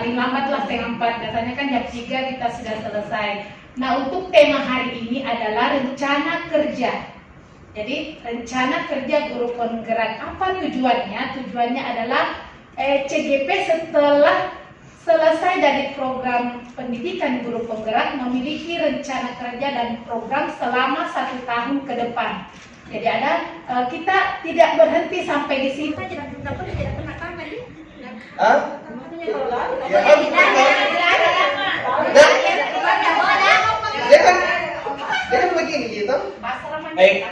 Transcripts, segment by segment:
paling lambatlah setengah 4, biasanya kan jam 3 kita sudah selesai. Nah, untuk tema hari ini adalah rencana kerja. Jadi rencana kerja guru penggerak, apa tujuannya? Tujuannya adalah CGP setelah selesai dari program pendidikan guru penggerak memiliki rencana kerja dan program selama 1 tahun ke depan. Jadi ada kita tidak berhenti sampai di sini. Tidak pernah tamat. Dia kan begini gitu. Baik,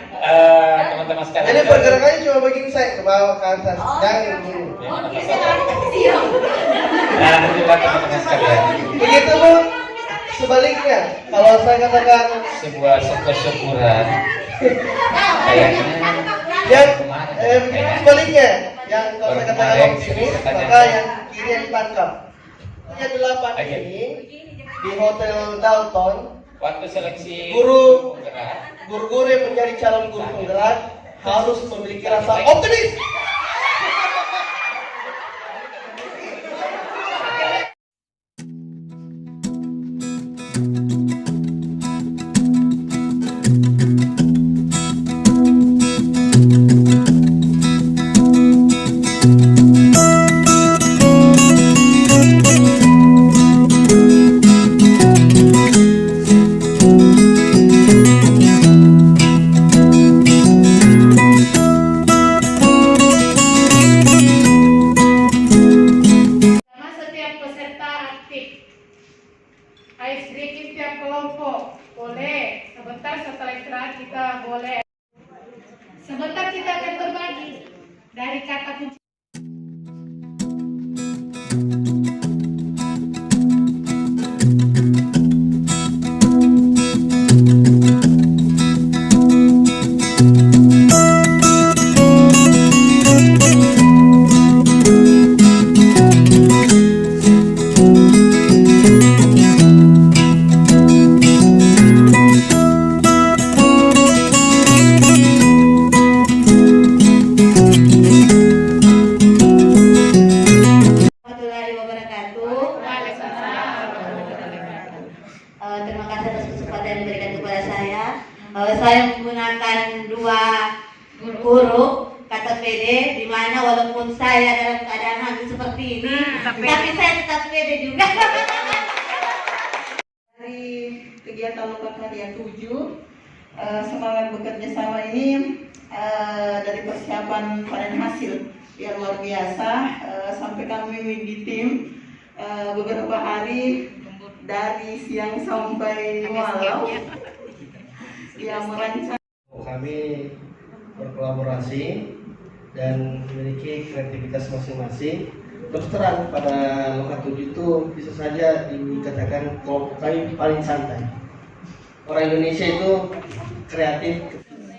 teman-teman sekalian. Jadi pergerakannya cuma begini saya ke bawah ke atas. Jangan begini. Nah, terima teman-teman sekalian. Begitu Bu. Sebaliknya, kalau saya katakan Sebuah kesyukuran. Kayaknya yang sebaliknya, yang kalau saya katakan di sini, maka yang kiri yang ditangkap. Yang 8 ini di Hotel Dalton. Waktu seleksi Guru-guru yang menjadi calon guru penggerak harus memiliki rasa optimis. Ice breaking tiap kelompok boleh. Sebentar setelah istirahat kita boleh. Sebentar kita akan berbagi dari kata kunci. Terima kasih atas kesempatan yang diberikan kepada saya. Saya menggunakan 2 huruf kata pede, di mana walaupun saya dalam keadaan hamil seperti ini, tapi saya tetap pede juga. Dari kegiatan Lokakarya 7, semangat bekerja sama ini dari persiapan panen hasil yang luar biasa, sampai kami di tim beberapa hari dari siang sampai malam yang merancang. Kami berkolaborasi dan memiliki kreativitas masing-masing. Terang pada Loka 7 itu bisa saja dikatakan kelompok kami paling santai. Orang Indonesia itu kreatif.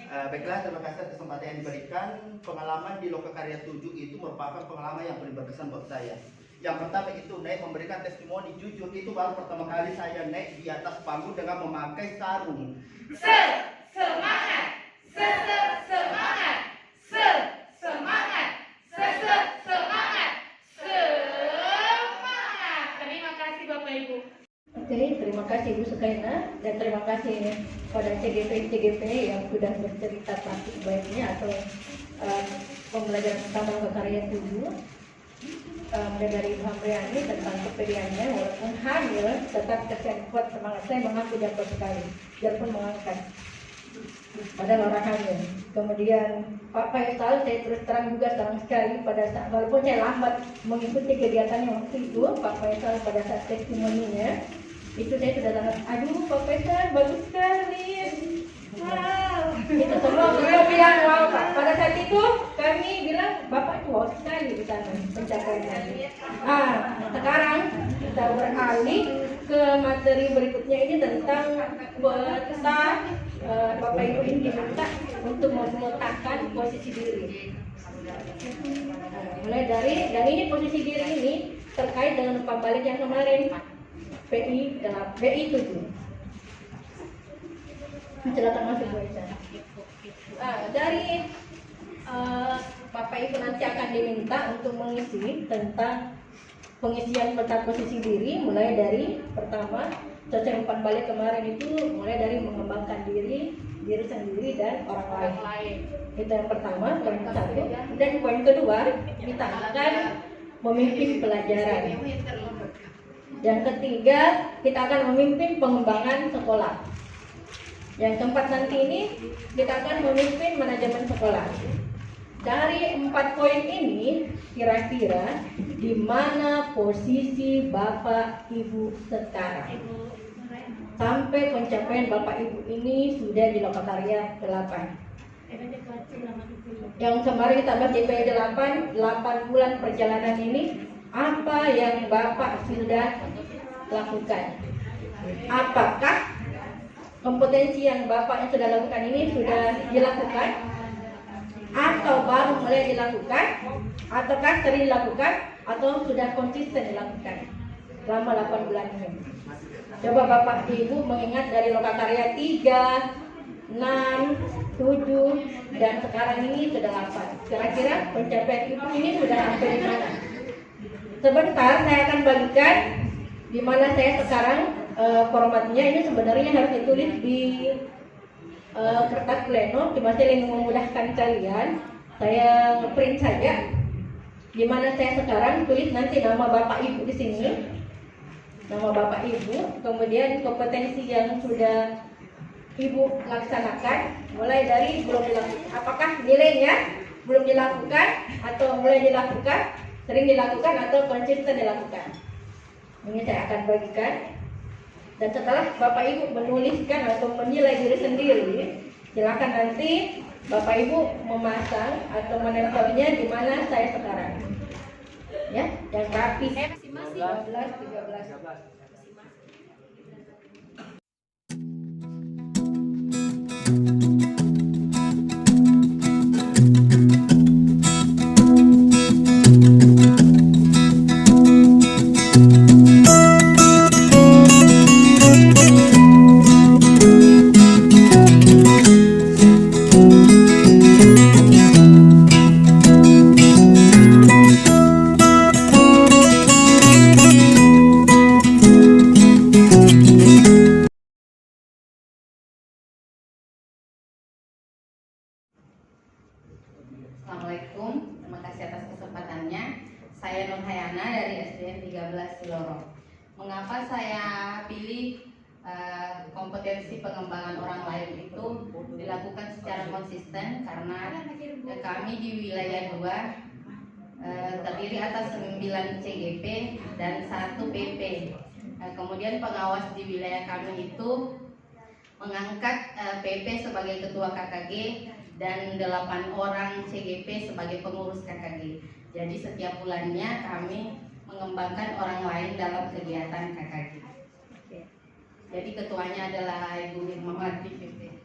Baiklah, terima kasih atas kesempatan yang diberikan. Pengalaman di Lokakarya 7 itu merupakan pengalaman yang paling berkesan buat saya. Yang pertama itu naik memberikan testimoni jujur, itu baru pertama kali saya naik di atas panggung dengan memakai sarung. Semangat, semangat, semangat, semangat. Terima kasih Bapak Ibu. Oke, terima kasih Ibu Sukaina dan terima kasih pada CGP yang sudah bercerita praktik baiknya atau pembelajaran pertama Lokakarya 7. Mulai dari Ibu Hamriani tentang kepedeannya, walaupun hamil tetap kesian kuat semangat. Saya mengaku jatuh sekali, biarpun mengangkat padahal orang hamil. Kemudian Pak Faisal, saya terus terang juga senang sekali pada saat, walaupun saya lambat mengikuti kegiatannya waktu itu, Pak Faisal pada saat testimoninya itu saya sudah sangat, aduh Pak Faisal bagus sekali, wow, itu semua beliau bilang wow Pak. Pada saat itu kami bilang Bapak itu wow sekali di sana pencapaiannya. Sekarang kita beralih ke materi berikutnya, ini tentang kita Bapak Ibu ini diminta untuk memetakan posisi diri. Mulai dari, dan ini posisi diri ini terkait dengan umpan balik yang kemarin PI 7. Silakan masuk Bu Aisyah. Dari Bapak Ibu nanti akan diminta untuk mengisi tentang pengisian peta posisi diri mulai dari pertama sosial umpan balik kemarin itu mulai dari mengembangkan diri sendiri dan orang lain. Itu yang pertama, poin satu. Dan poin kedua, kita akan memimpin pelajaran. Yang ketiga, kita akan memimpin pengembangan sekolah. Yang keempat nanti ini, kita akan memimpin manajemen sekolah. Dari 4 poin ini, kira-kira di mana posisi Bapak Ibu sekarang? Sampai pencapaian Bapak Ibu ini sudah di Lokakarya 8. Yang kemarin kita bahas DPD 8 bulan perjalanan ini, apa yang Bapak sudah lakukan? Apakah kompetensi yang Bapak yang sudah lakukan ini sudah dilakukan? Atau baru mulai dilakukan? Ataukah sering dilakukan? Atau sudah konsisten dilakukan selama 8 bulan ini? Coba Bapak Ibu mengingat dari Lokakarya 3, 6, 7, dan sekarang ini sudah 8. Kira-kira pencapaian Ibu ini sudah sampai di mana? Sebentar saya akan bagikan di mana saya sekarang. Formatnya ini sebenarnya harus ditulis di kertas pleno. Cuma saya ingin memudahkan kalian, saya print saja. Di mana saya sekarang tulis nanti nama Bapak Ibu di sini, nama Bapak Ibu, kemudian kompetensi yang sudah Ibu laksanakan, mulai dari belum dilakukan, apakah nilainya belum dilakukan atau mulai dilakukan, sering dilakukan atau konsisten dilakukan. Ini saya akan bagikan. Dan setelah Bapak Ibu menuliskan atau menilai diri sendiri, silakan nanti Bapak Ibu memasang atau menempelnya di mana saya sekarang. Ya, yang rapi. 12, 13. Assalamualaikum, terima kasih atas kesempatannya. Saya Nur Hayana dari SDN 13 Silorong. Mengapa saya pilih kompetensi pengembangan orang lain itu dilakukan secara konsisten? Karena kami di wilayah 2 terdiri atas 9 CGP dan 1 PP. Kemudian pengawas di wilayah kami itu mengangkat PP sebagai ketua KKG dan 8 orang CGP sebagai pengurus KKG. Jadi setiap bulannya kami mengembangkan orang lain dalam kegiatan KKG. Jadi ketuanya adalah Ibu Irmawati PP.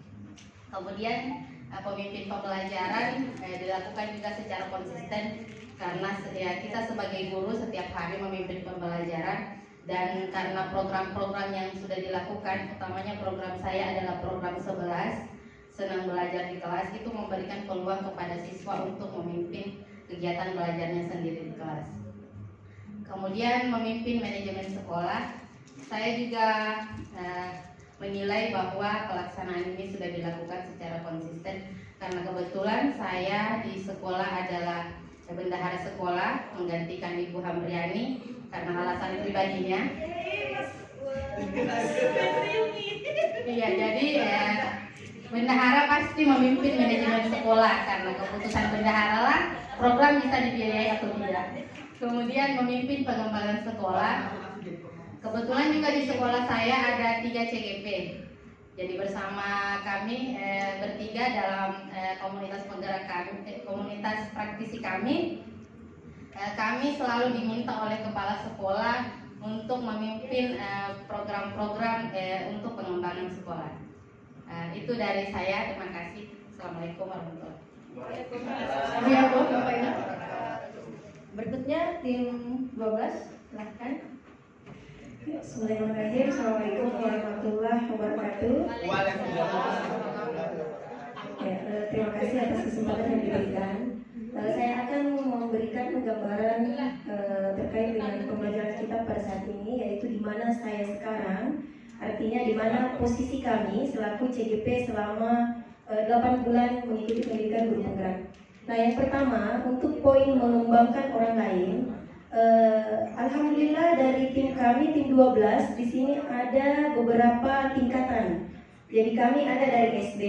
Kemudian pemimpin pembelajaran dilakukan juga secara konsisten karena kita sebagai guru setiap hari memimpin pembelajaran, dan karena program-program yang sudah dilakukan, utamanya program saya adalah program 11 Senang Belajar di Kelas, itu memberikan peluang kepada siswa untuk memimpin kegiatan belajarnya sendiri di kelas. Kemudian memimpin manajemen sekolah, saya juga menilai bahwa pelaksanaan ini sudah dilakukan secara konsisten karena kebetulan saya di sekolah adalah bendahara sekolah menggantikan Ibu Hamriani karena alasan pribadinya. Iya, jadi bendahara pasti memimpin manajemen sekolah karena keputusan bendahara lah program bisa dibiayai atau tidak. Kemudian memimpin pengembangan sekolah. Kebetulan juga di sekolah saya ada 3 CGP. Jadi bersama kami bertiga dalam komunitas penggerak kami, komunitas praktisi kami selalu diminta oleh kepala sekolah untuk memimpin program-program untuk pengembangan sekolah. Itu dari saya, terima kasih. Assalamualaikum warahmatullahi wabarakatuh. Berikutnya tim 12, silahkan. Bismillahirrahmanirrahim. Assalamualaikum warahmatullahi wabarakatuh. Ya, terima kasih atas kesempatan yang diberikan. Saya akan memberikan memberikan gambaran terkait dengan pembelajaran kita pada saat ini, yaitu di mana saya sekarang, artinya di mana posisi kami selaku CGP selama 8 bulan mengikuti pendidikan guru penggerak. Nah, yang pertama untuk poin mengembangkan orang lain, alhamdulillah dari tim kami tim 12 di sini ada beberapa tingkatan. Jadi kami ada dari SD,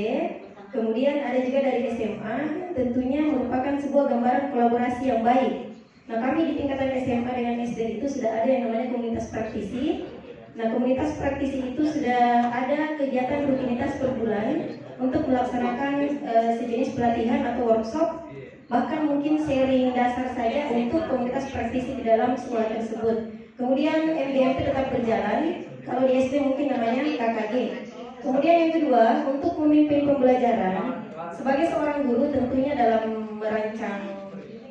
kemudian ada juga dari SMA, tentunya merupakan sebuah gambaran kolaborasi yang baik. Nah, kami di tingkatan SMA dengan SD itu sudah ada yang namanya komunitas praktisi. Nah, komunitas praktisi itu sudah ada kegiatan rutinitas per bulan untuk melaksanakan sejenis pelatihan atau workshop, bahkan mungkin sharing dasar saja untuk komunitas praktisi di dalam sekolah tersebut. Kemudian MDMP tetap berjalan, kalau di SD mungkin namanya KKG. Kemudian yang kedua, untuk memimpin pembelajaran, sebagai seorang guru tentunya dalam merancang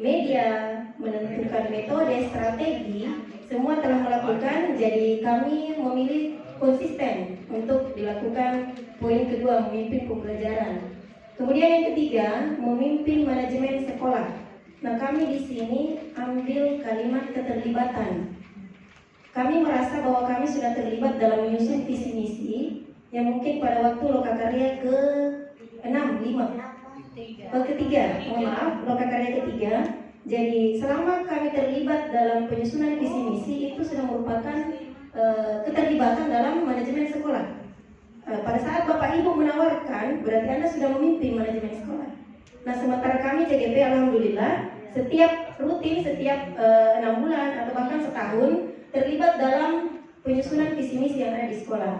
media, menentukan metode, strategi, semua telah melakukan, jadi kami memilih konsisten untuk dilakukan poin kedua, memimpin pembelajaran. Kemudian yang ketiga, memimpin manajemen sekolah. Nah, kami di sini ambil kalimat keterlibatan. Kami merasa bahwa kami sudah terlibat dalam menyusun visi misi yang mungkin pada waktu lokakarya lokakarya ketiga. Jadi selama kami terlibat dalam penyusunan visi misi itu sudah merupakan keterlibatan dalam manajemen sekolah. Pada saat Bapak Ibu menawarkan, berarti Anda sudah memimpin manajemen sekolah. Nah, sementara kami CGP alhamdulillah setiap 6 bulan atau bahkan setahun terlibat dalam penyusunan visi misi yang ada di sekolah.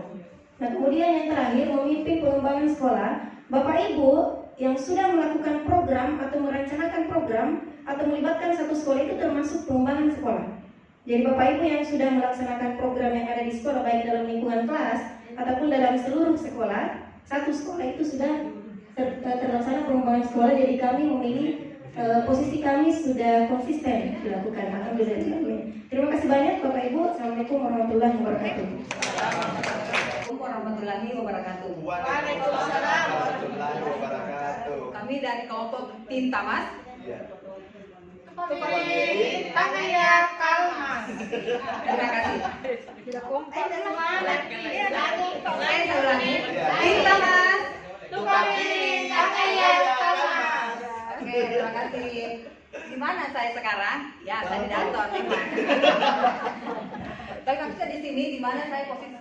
Nah, kemudian yang terakhir memimpin pengembangan sekolah. Bapak Ibu yang sudah melakukan program atau merencanakan program atau melibatkan satu sekolah itu termasuk pengembangan sekolah. Jadi Bapak Ibu yang sudah melaksanakan program yang ada di sekolah baik dalam lingkungan kelas ataupun dalam seluruh sekolah, satu sekolah itu sudah terlaksana pengembangan sekolah. Jadi kami memilih posisi kami sudah konsisten dilakukan. Alhamdulillah. Terima kasih banyak Bapak Ibu. Assalamualaikum warahmatullahi wabarakatuh. Assalamualaikum warahmatullahi wabarakatuh. Waalaikumsalam warahmatullahi wabarakatuh. Kami dari kelompok tim Tamas. Tangannya Kalmas. Terima kasih. Saya ulangi. Tim Tamas. Tangannya Kalmas. Oke, terima kasih. Di mana saya sekarang? Ya, saya di Danton memang. Tapi maksudnya di sini di mana saya posisi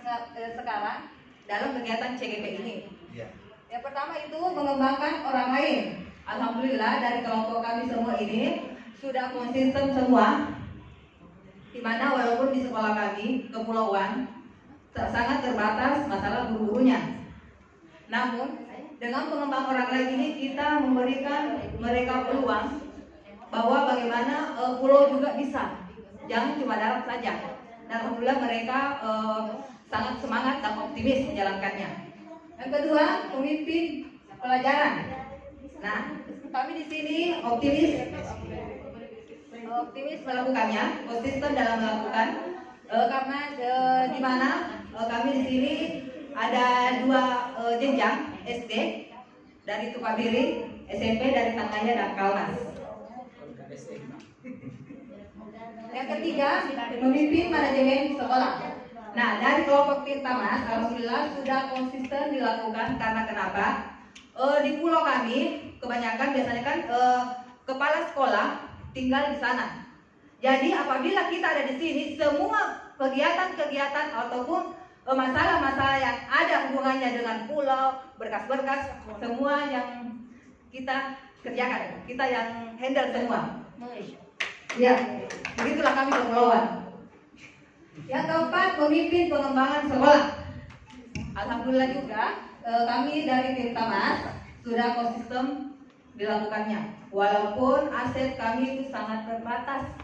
sekarang dalam kegiatan CGP ini. Yang pertama itu mengembangkan orang lain. Alhamdulillah dari kelompok kami semua ini sudah konsisten semua. Di mana walaupun di sekolah kami kepulauan sangat terbatas masalah guru-gurunya. Namun dengan pengembangan orang lain ini kita memberikan mereka peluang bahwa bagaimana pulau juga bisa, jangan cuma darat saja. Dan alhamdulillah mereka sangat semangat dan optimis menjalankannya. Yang kedua, memimpin pelajaran. Nah, kami di sini optimis melakukannya, konsisten dalam melakukan karena di mana kami di sini ada 2 jenjang SD dari Tupabiri, SMP dari Tangaya dan Kalmas. Yang ketiga, memimpin manajemen sekolah. Nah, dari kelompok tim Tamas, alhamdulillah sudah konsisten dilakukan karena kenapa? Di pulau kami kebanyakan biasanya kan kepala sekolah tinggal di sana. Jadi apabila kita ada di sini, semua kegiatan-kegiatan ataupun masalah-masalah yang ada hubungannya dengan pulau, berkas-berkas, semua yang kita kerjakan, kita yang handle semua. Ya, begitulah kami kepulauan. Yang keempat, memimpin pengembangan sekolah. Alhamdulillah juga kami dari tim Tamas sudah konsisten dilakukannya. Walaupun aset kami itu sangat terbatas.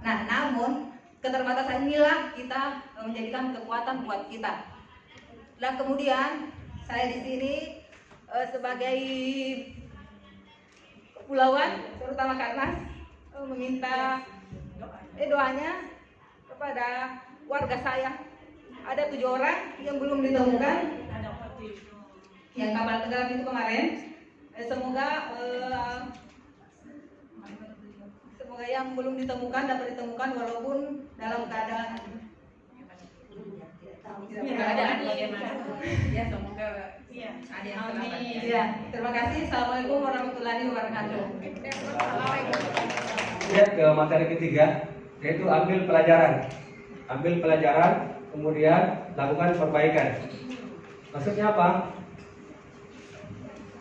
Nah, namun keterbatasan inilah kita menjadikan kekuatan buat kita. Dan kemudian saya di sini sebagai kepulauan, terutama Kalmas, meminta doanya kepada warga saya. Ada 7 orang yang belum ditemukan, yang kapal tenggelam itu kemarin. Semoga semoga yang belum ditemukan dapat ditemukan walaupun dalam keadaan ya, semoga ada yang selamat. Ya, terima kasih. Assalamualaikum warahmatullahi wabarakatuh. Lihat ke materi ketiga, yaitu ambil pelajaran. Ambil pelajaran, kemudian lakukan perbaikan. Maksudnya apa?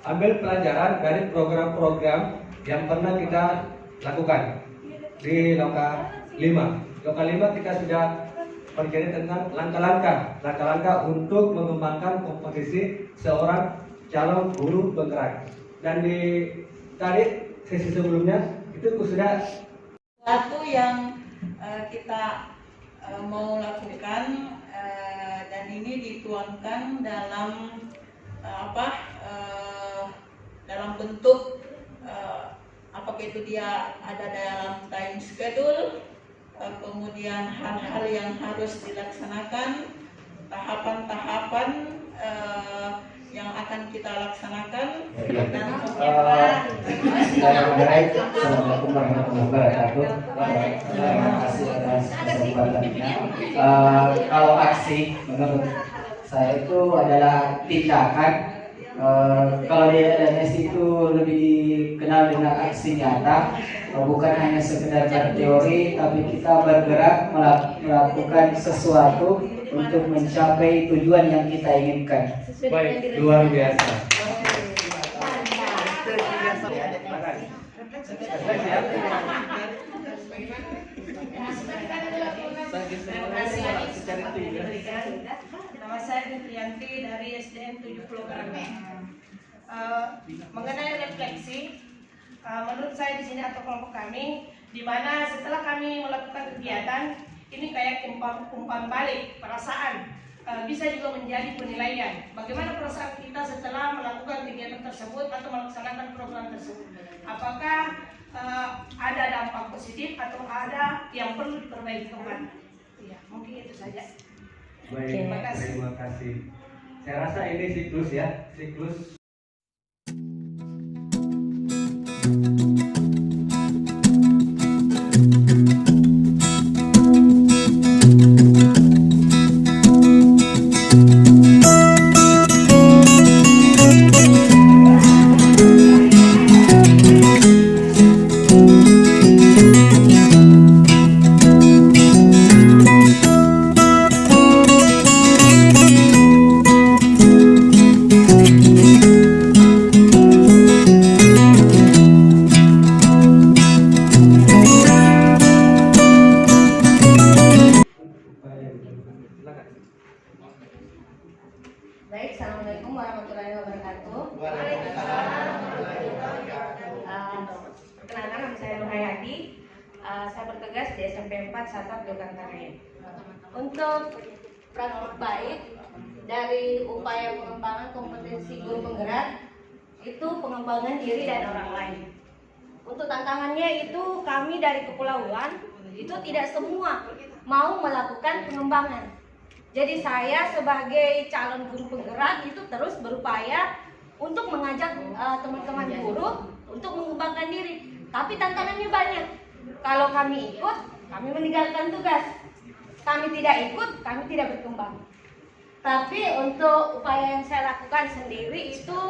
Ambil pelajaran dari program-program yang pernah kita lakukan di Loka 5. Loka 5 kita sudah pelajari tentang langkah-langkah untuk mengembangkan kompetisi seorang calon guru penggerak. Dan di tadi sesi sebelumnya itu sudah satu yang kita mau lakukan dan ini dituangkan dalam dalam bentuk apakah itu dia ada dalam time schedule, kemudian hal-hal yang harus dilaksanakan, tahapan-tahapan yang akan kita laksanakan dan Assalamualaikum warahmatullahi wabarakatuh. Terima kasih atas kesempatannya. Kalau aksi menurut saya itu adalah tindakan. Kalau di LMS itu lebih dikenal dengan aksi nyata, bukan hanya sekedar berteori, tapi kita bergerak melakukan sesuatu untuk mencapai tujuan yang kita inginkan. baik, luar biasa. Nama saya Fitrianti dari SDN 7 Pulau Karang. Mengenai refleksi, menurut saya di sini atau kelompok kami, di mana setelah kami melakukan kegiatan ini kayak umpan balik perasaan, bisa juga menjadi penilaian. Bagaimana perasaan kita setelah melakukan kegiatan tersebut atau melaksanakan program tersebut? Apakah ada dampak positif atau ada yang perlu diperbaiki kembali? Ya, mungkin itu saja. Baik, Terima kasih. terima kasih. Saya rasa ini siklus ya, siklus. Baik, Assalamualaikum warahmatullahi wabarakatuh. Perkenalkan, nama saya Nur Hayati. Saya bertugas di SMP 4 Satap Dogan Karya. Untuk praktik baik dari upaya pengembangan kompetensi guru penggerak itu pengembangan diri dan orang lain. Untuk tantangannya itu kami dari kepulauan itu tidak semua mau melakukan pengembangan. Jadi saya sebagai calon guru penggerak itu terus berupaya untuk mengajak teman-teman guru untuk mengembangkan diri. Tapi tantangannya banyak. Kalau kami ikut, kami meninggalkan tugas. Kami tidak ikut, kami tidak berkembang. Tapi untuk upaya yang saya lakukan sendiri itu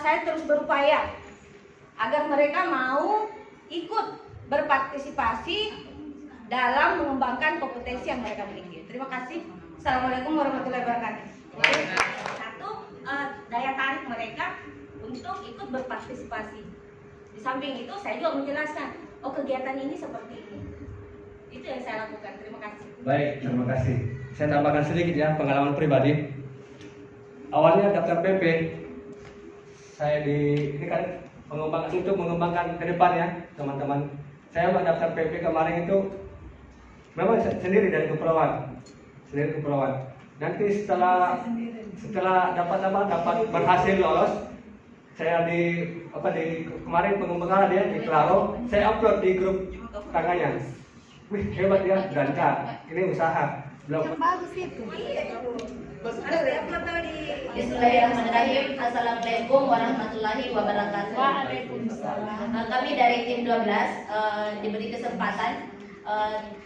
saya terus berupaya agar mereka mau ikut berpartisipasi dalam mengembangkan kompetensi yang mereka miliki. Terima kasih. Assalamualaikum warahmatullahi wabarakatuh. Satu, daya tarik mereka untuk ikut berpartisipasi. Di samping itu, saya juga menjelaskan, oh kegiatan ini seperti ini. Itu yang saya lakukan. Terima kasih. Baik, terima kasih. Saya tambahkan sedikit ya pengalaman pribadi. Awalnya daftar PP, saya ini kan untuk mengembangkan ke depan ya teman-teman. Saya mendaftar PP kemarin itu memang sendiri dari kepulauan. Nanti setelah dapat berhasil lolos, saya kemarin pengembangan dia di Klaro, saya upload di grup tangannya. Wih, hebat ya, Ganta. Ini usaha. Belum Bagus itu. Ada upload di Bismillahirrahmanirrahim. Assalamualaikum warahmatullahi wabarakatuh. Waalaikumsalam. Kami dari tim 12 diberi kesempatan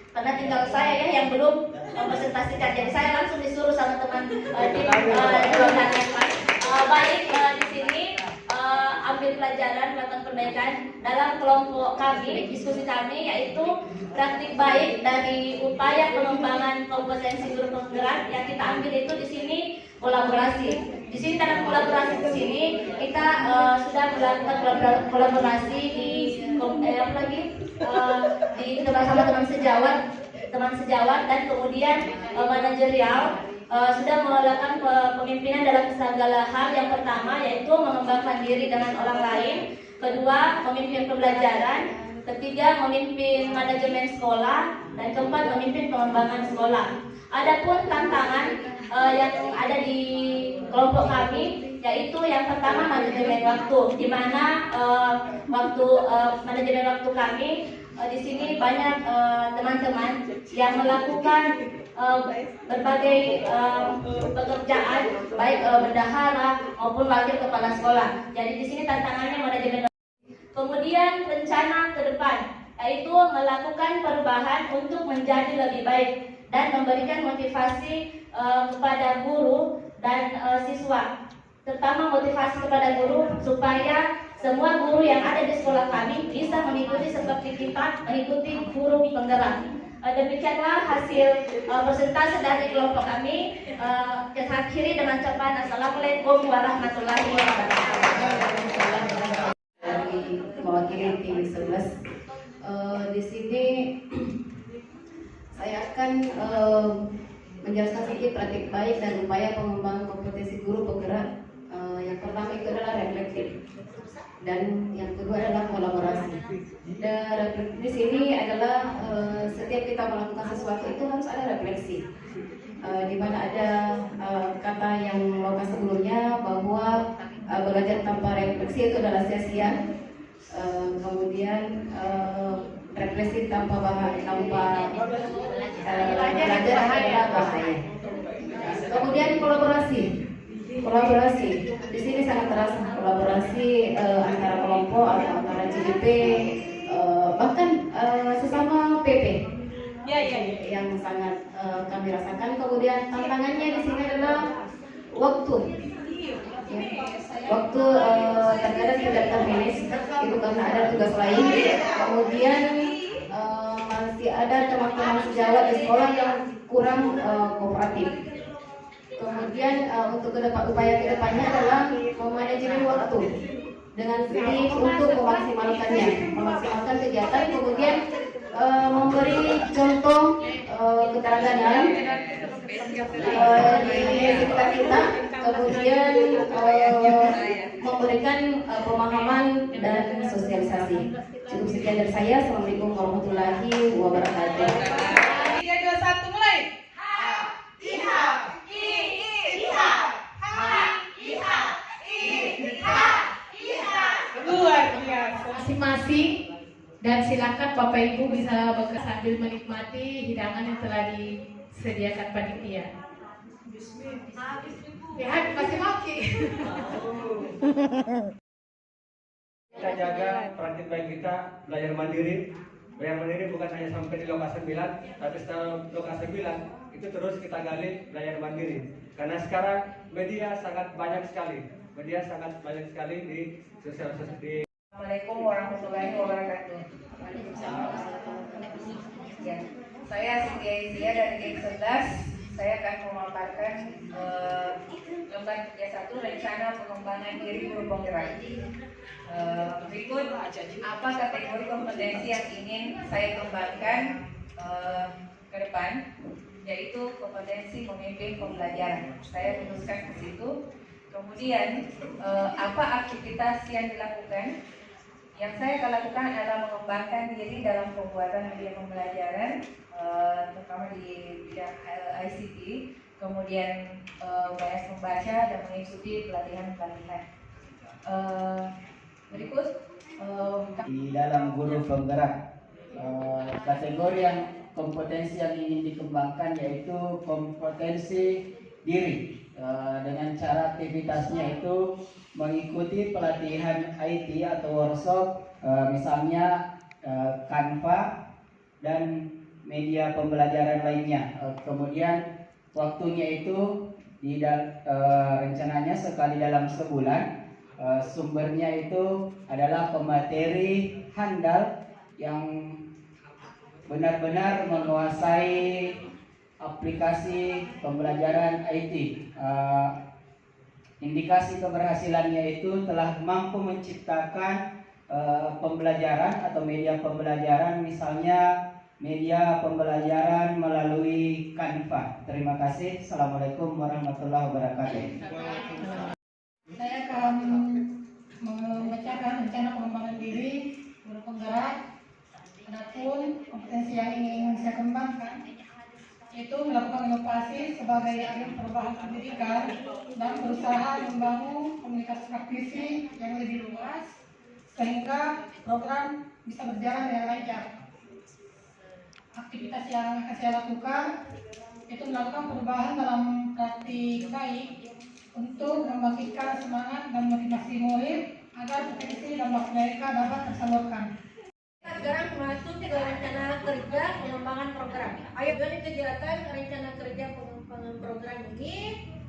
karena tinggal saya ya yang belum mempresentasikan. Jadi saya langsung disuruh sama teman tim 12. Baik, di sini ambil pelajaran, melakukan perbaikan dalam kelompok kami. Diskusi kami yaitu praktik baik dari upaya pengembangan kompetensi guru penggerak. Yang kita ambil itu di sini kolaborasi. Di sini dalam kolaborasi di sini kita sudah melakukan kolaborasi di bersama teman sejawat dan kemudian manajerial. Sudah melakukan pemimpinan dalam segala hal. Yang pertama yaitu mengembangkan diri dengan orang lain, kedua memimpin pembelajaran, ketiga memimpin manajemen sekolah, dan keempat memimpin pengembangan sekolah. Adapun tantangan yang ada di kelompok kami yaitu yang pertama manajemen waktu, di mana manajemen waktu kami di sini banyak teman-teman yang melakukan berbagai pekerjaan, baik bendahara maupun wakil kepala sekolah. Jadi di sini tantangannya manajemen. Kemudian rencana ke depan yaitu melakukan perubahan untuk menjadi lebih baik dan memberikan motivasi kepada guru dan siswa, terutama motivasi kepada guru supaya semua guru yang ada di sekolah kami bisa mengikuti seperti kita mengikuti guru penggerak. Demikianlah hasil persentase dari kelompok kami. Kita akhiri dengan ucapan Assalamualaikum warahmatullahi wabarakatuh. Dari mewakili tim 11, di sini saya akan menjelaskan sedikit praktik baik dan upaya pengembangan kompetensi guru penggerak. Yang pertama itu adalah reflektif dan yang kedua adalah kolaborasi. Dan di sini adalah setiap kita melakukan sesuatu itu harus ada refleksi. Di mana ada kata yang lokasi sebelumnya bahwa belajar tanpa refleksi itu adalah sia-sia. Kemudian refleksi tanpa belajar adalah bahaya. Kemudian kolaborasi di sini sangat terasa kolaborasi antara kelompok atau antara CGP bahkan sesama PP yang sangat kami rasakan. Kemudian tantangannya di sini adalah waktu. Waktu terkadang tidak terfinish itu karena ada tugas lain. Kemudian masih ada teman-teman sejawat di sekolah yang kurang kooperatif. Kemudian untuk upaya kedepannya adalah memanajemen waktu dengan tips untuk memaksimalkan kegiatan, kemudian memberi contoh keteladanan di sekitar kita, kemudian memberikan pemahaman dan sosialisasi. Cukup sekian dari saya. Assalamualaikum warahmatullahi wabarakatuh. 3, 2, 1 mulai. Luar biasa. Masing-masing, dan silakan Bapak Ibu bisa bekerja sambil menikmati hidangan yang telah disediakan panitia. Ya, masih mau Ki. Kita jaga praktik baik kita, belajar mandiri. Belajar mandiri bukan hanya sampai di lokasi 9, tapi setelah lokasi 9 itu terus kita gali belajar mandiri. Karena sekarang media sangat banyak sekali di sosial media. Assalamualaikum warahmatullahi wabarakatuh. Ya, saya Siti Aisyah dari Tim 11. Saya akan memaparkan lembar kerja 1 rencana pengembangan diri guru penggerak. Berikut apa kategori kompetensi yang ingin saya kembangkan ke depan, yaitu kompetensi memimpin pembelajaran. Saya tuliskan ke situ. Kemudian apa aktivitas yang dilakukan? Yang saya akan lakukan adalah mengembangkan diri dalam pembuatan media pembelajaran, terutama di bidang ICT. Kemudian banyak membaca dan mengikuti pelatihan-pelatihan. Berikut di dalam guru penggerak, kategori yang kompetensi yang ingin dikembangkan yaitu kompetensi diri. dengan cara aktivitasnya itu mengikuti pelatihan IT atau workshop, misalnya Canva dan media pembelajaran lainnya. Kemudian waktunya itu rencananya sekali dalam sebulan. Sumbernya itu adalah pemateri handal yang benar-benar menguasai aplikasi pembelajaran IT. Indikasi keberhasilannya itu telah mampu menciptakan pembelajaran atau media pembelajaran, misalnya media pembelajaran melalui Canva. Terima kasih. Assalamualaikum warahmatullahi wabarakatuh. Saya akan membacakan rencana pengembangan diri guru penggerak. Adapun kompetensi yang ingin saya kembangkan itu melakukan inovasi sebagai agen perubahan pendidikan dan berusaha membangun komunikasi praktisi yang lebih luas sehingga program bisa berjalan dengan lancar. Aktivitas yang akan saya lakukan itu melakukan perubahan dalam praktik baik untuk membangkitkan semangat dan motivasi murid agar potensi dan bakat mereka dapat tersalurkan. Sekarang masuk ke rencana kerja pengembangan program. Ayo dari kegiatan rencana kerja pengembangan program ini,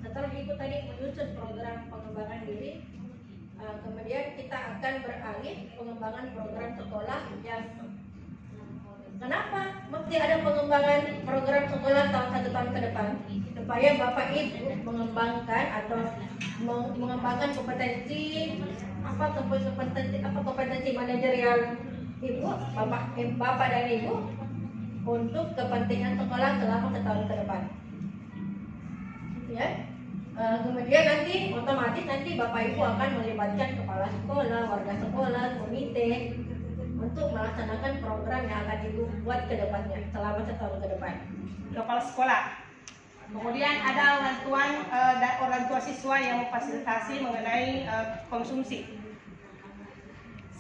setelah ikut tadi menyusun program pengembangan diri, kemudian kita akan beralih pengembangan program sekolah yang kenapa mesti ada pengembangan program sekolah tahun 1 tahun ke depan, supaya Bapak Ibu mengembangkan atau mengembangkan kompetensi kompetensi manajerial Ibu, Bapak dan Ibu untuk kepentingan sekolah selama 1 tahun ke depan. Ya. Kemudian nanti otomatis Bapak Ibu akan melibatkan kepala sekolah, warga sekolah, komite untuk melaksanakan program yang akan Ibu buat ke depannya selama 1 tahun ke depan. Kepala sekolah. Kemudian ada orang tua siswa yang memfasilitasi mengenai konsumsi.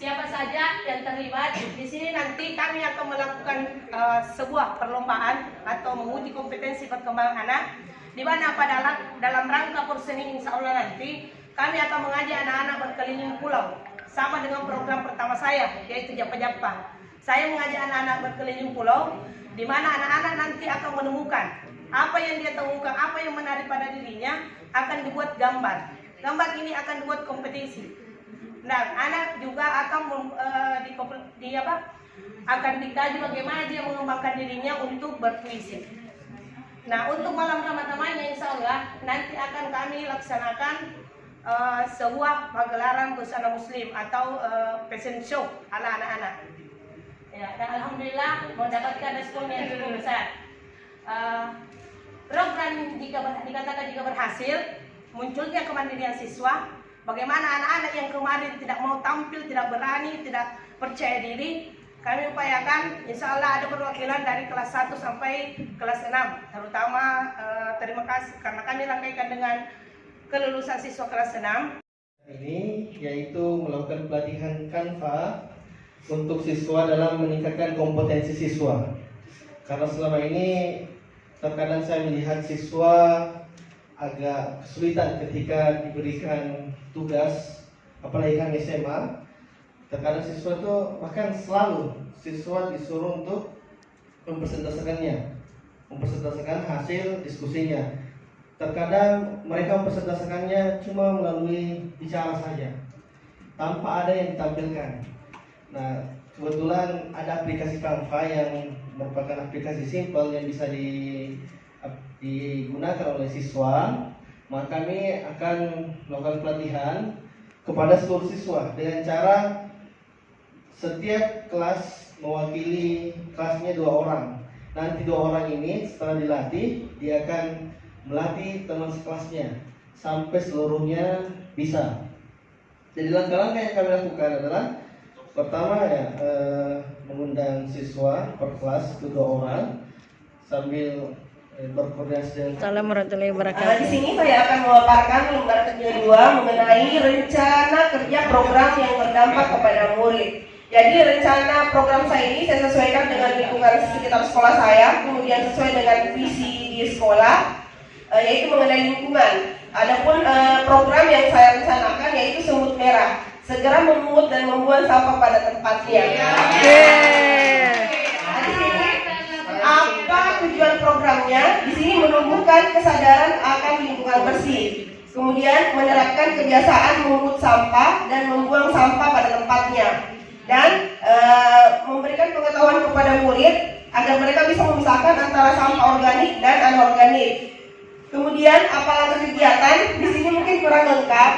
Siapa saja yang terlibat di sini nanti kami akan melakukan sebuah perlombaan atau menguji kompetensi perkembangan anak, di mana pada dalam rangka Porseni insya Allah nanti kami akan mengajak anak-anak berkeliling pulau sama dengan program pertama saya, yaitu Japa-Japa. Saya mengajak anak-anak berkeliling pulau, di mana anak-anak nanti akan menemukan apa yang dia temukan, apa yang menarik pada dirinya, akan dibuat gambar. Gambar ini akan dibuat kompetisi. Nah, anak juga akan akan dikaji bagaimana dia mengembangkan dirinya untuk berpuisi. Nah, untuk malam teman-temannya insya Allah nanti akan kami laksanakan sebuah pagelaran busana muslim atau fashion show ala anak-anak. Ya, dan alhamdulillah mendapatkan respon yang cukup besar. Program dikatakan jika berhasil, munculnya kemandirian siswa. Bagaimana anak-anak yang kemarin tidak mau tampil, tidak berani, tidak percaya diri, kami upayakan insya Allah ada perwakilan dari kelas 1 sampai kelas 6. Terutama terima kasih karena kami rangkaikan dengan kelulusan siswa kelas 6. Ini yaitu melakukan pelatihan Canva untuk siswa dalam meningkatkan kompetensi siswa. Karena selama ini terkadang saya melihat siswa agak kesulitan ketika diberikan tugas, apalagi kan SMA. Terkadang siswa itu bahkan selalu siswa disuruh untuk mempresentasikan hasil diskusinya. Terkadang mereka mempresentasikannya cuma melalui bicara saja, tanpa ada yang ditampilkan. Nah, kebetulan ada aplikasi Canva yang merupakan aplikasi simpel yang bisa digunakan oleh siswa, maka kami akan melakukan pelatihan kepada seluruh siswa dengan cara setiap kelas mewakili kelasnya 2 orang. Nanti 2 orang ini setelah dilatih, dia akan melatih teman sekelasnya sampai seluruhnya bisa. Jadi langkah-langkah yang kami lakukan adalah pertama mengundang siswa per kelas 2 orang sambil berkoordinasi dengan Assalamualaikum warahmatullahi wabarakatuh. Di sini saya akan memaparkan lembar kerja 2 mengenai rencana kerja program yang berdampak kepada murid. Jadi rencana program saya ini saya sesuaikan dengan lingkungan sekitar sekolah saya, kemudian sesuai dengan visi di sekolah, yaitu mengenai lingkungan. Adapun program yang saya rencanakan yaitu Semut Merah, segera memungut dan membuang sampah pada tempatnya. Nah, di sini apa tujuan programnya? Di sini menumbuhkan kesadaran akan lingkungan bersih, kemudian menerapkan kebiasaan memungut sampah dan membuang sampah pada tempatnya, dan memberikan pengetahuan kepada murid agar mereka bisa memisahkan antara sampah organik dan anorganik. Kemudian apa langkah kegiatan? Di sini mungkin kurang lengkap.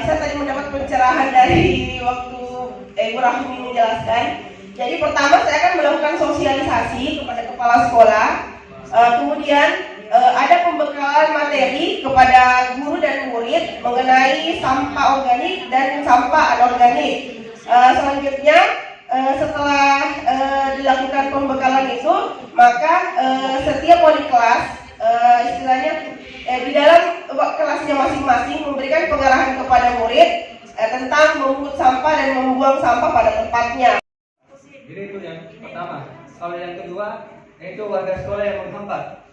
Saya tadi mendapat pencerahan dari waktu Ibu Rahmi menjelaskan. Jadi pertama saya akan melakukan sosialisasi kepada kepala sekolah. Kemudian ada pembekalan materi kepada guru dan murid mengenai sampah organik dan sampah anorganik. Selanjutnya setelah dilakukan pembekalan itu, maka setiap wali kelas istilahnya di dalam kelasnya masing-masing memberikan pengarahan kepada murid tentang memungut sampah dan membuang sampah pada tempatnya. Jadi itu yang pertama. Kalau yang kedua, yaitu warga sekolah yang menghambat.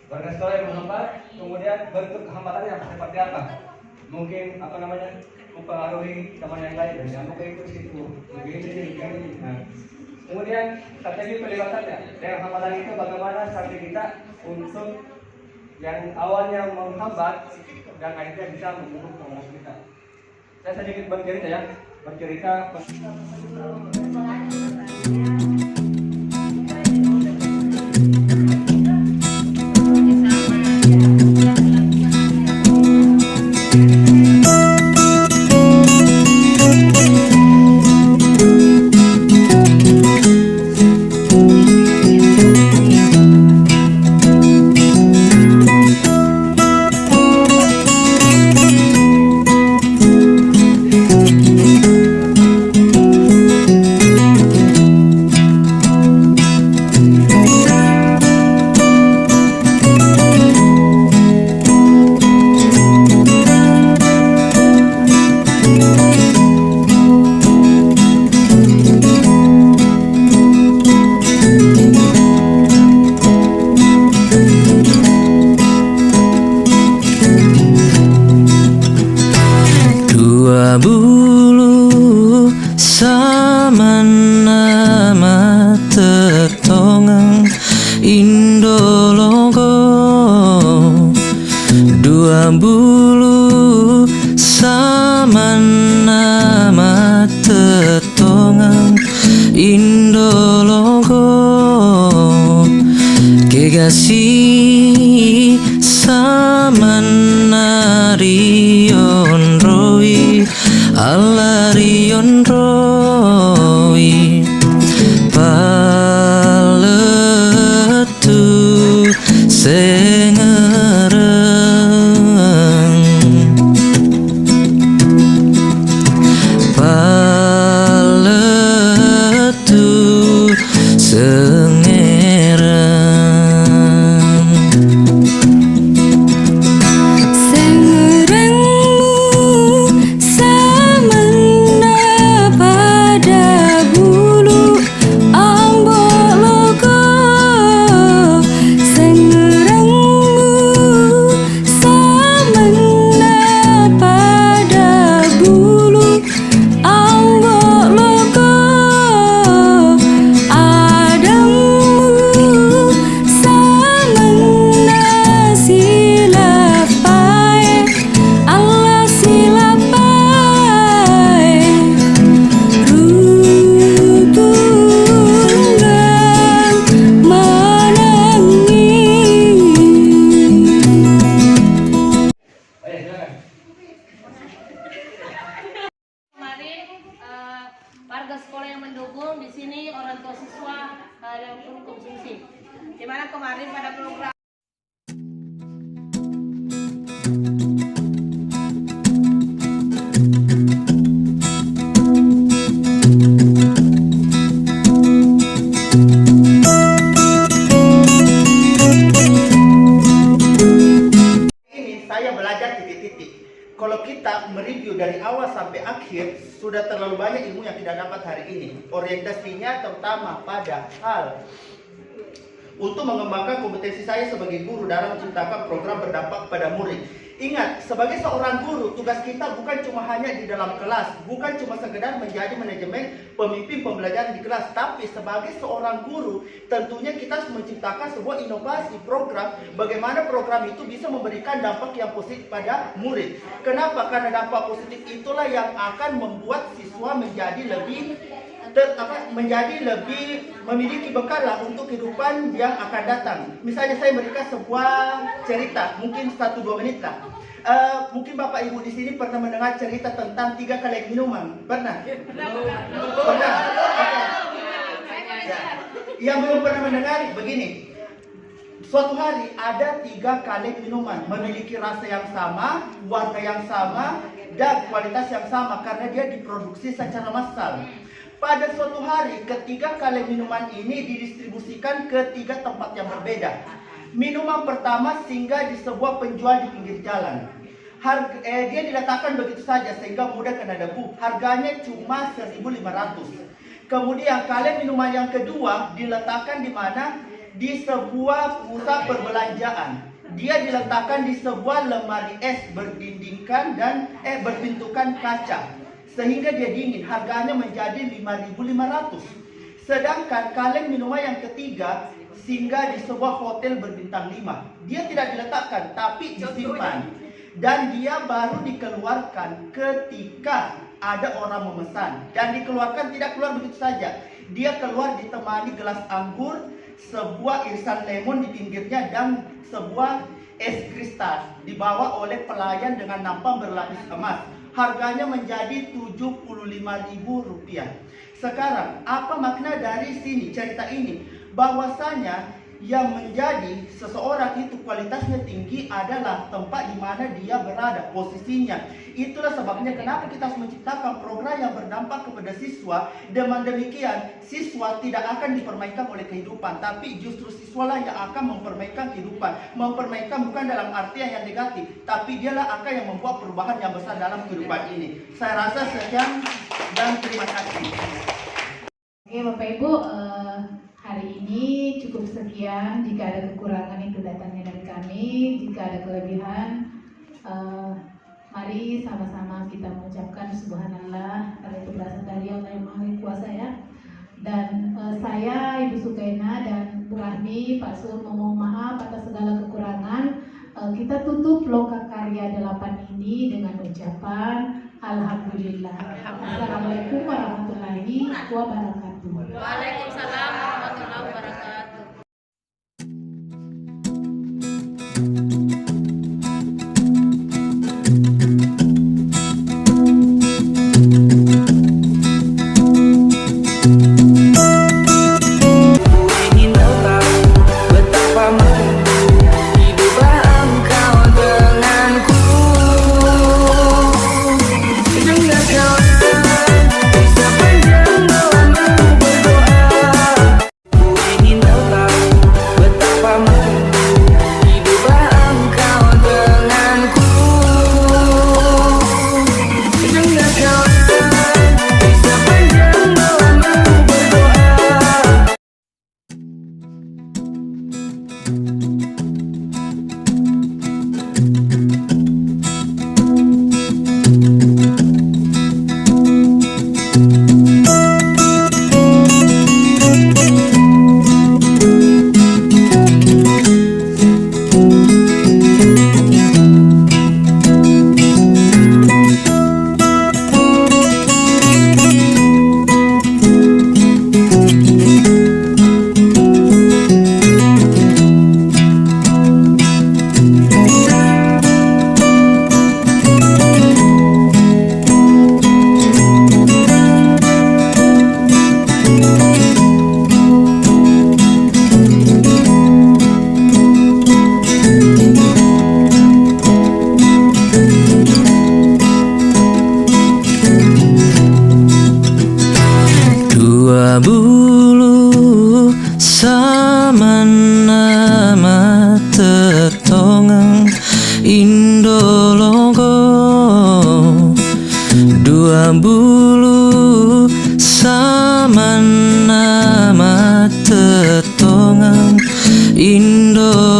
Warga sekolah yang menghambat, kemudian bentuk kehambatannya seperti apa? Mungkin mempengaruhi teman yang lain, dan kamu ikut situ, begini. Nah, kemudian strategi pelibatannya dengan hambatan itu bagaimana strategi kita untuk yang awalnya menghambat dan akhirnya bisa mendukung program kita. Saya sedikit bercerita. Bulu sama nama tetongang Indologo, dua bulu sama nama tetongang Indologo, gegasi sama narion roi alarion roi paletu sengereng paletu sengereng warga sekolah yang mendukung, di sini orang tua siswa yang berkonsumsi. Di mana kemarin pada program ini saya belajar titik-titik. Kalau kita mereview dari awal sampai akhir, sudah terlalu banyak ilmu yang tidak dapat hari ini. Orientasinya terutama pada hal untuk mengembangkan kompetensi saya sebagai guru dalam menciptakan program berdampak pada murid. Ingat, sebagai seorang guru, tugas kita bukan cuma hanya di dalam kelas, bukan cuma sekedar menjadi manajemen pemimpin pembelajaran di kelas, tapi sebagai seorang guru, tentunya kita harus menciptakan sebuah inovasi program, bagaimana program itu bisa memberikan dampak yang positif pada murid. Kenapa? Karena dampak positif itulah yang akan membuat siswa menjadi lebih memiliki bekal lah untuk kehidupan yang akan datang. Misalnya saya berikan sebuah cerita, mungkin 1-2 menit lah. Mungkin Bapak Ibu di sini pernah mendengar cerita tentang 3 kaleng minuman. Pernah? Pernah? Ya. Yang belum pernah mendengar begini. Suatu hari ada 3 kaleng minuman memiliki rasa yang sama, warna yang sama, dan kualitas yang sama karena dia diproduksi secara massal. Pada suatu hari, ketiga kaleng minuman ini didistribusikan ke 3 tempat yang berbeda. Minuman pertama singgah di sebuah penjual di pinggir jalan. Dia diletakkan begitu saja sehingga mudah kena debu. Harganya cuma 1.500. Kemudian kaleng minuman yang kedua diletakkan di mana? Di sebuah pusat perbelanjaan. Dia diletakkan di sebuah lemari es berdindingkan dan berpintukan kaca. Sehingga dia dingin, harganya menjadi 5.500. Sedangkan kaleng minuman yang ketiga singgah di sebuah hotel berbintang 5. Dia tidak diletakkan, tapi disimpan. Dan dia baru dikeluarkan ketika ada orang memesan. Dan dikeluarkan tidak keluar begitu saja. Dia keluar ditemani gelas anggur, sebuah irisan lemon di pinggirnya, dan sebuah es kristal dibawa oleh pelayan dengan nampak berlapis emas. Harganya menjadi Rp75.000. Sekarang, apa makna dari sini cerita ini? Bahwasanya yang menjadi seseorang itu kualitasnya tinggi adalah tempat di mana dia berada, posisinya. Itulah sebabnya kenapa kita harus menciptakan program yang berdampak kepada siswa. Dengan demikian, siswa tidak akan dipermainkan oleh kehidupan, tapi justru siswalah yang akan mempermainkan kehidupan. Mempermainkan bukan dalam artian yang negatif, tapi dialah akan yang membuat perubahan yang besar dalam kehidupan ini. Saya rasa sekian dan terima kasih. Oke Bapak Ibu, hari ini cukup sekian. Jika ada kekurangan itu datangnya dari kami. Jika ada kelebihan, mari sama-sama kita mengucapkan Subhanallah, karena itu berasal dari Allah yang Maha Kuasa ya. Dan saya Ibu Sukaina dan Bu Rahmi, Pak Sur memohon maaf atas segala kekurangan. Kita tutup Lokakarya 8 ini dengan ucapan Alhamdulillah. Assalamualaikum warahmatullahi wabarakatuh. Waalaikumsalam warahmatullahi wabarakatuh. Sama nama tetongan Indonesia.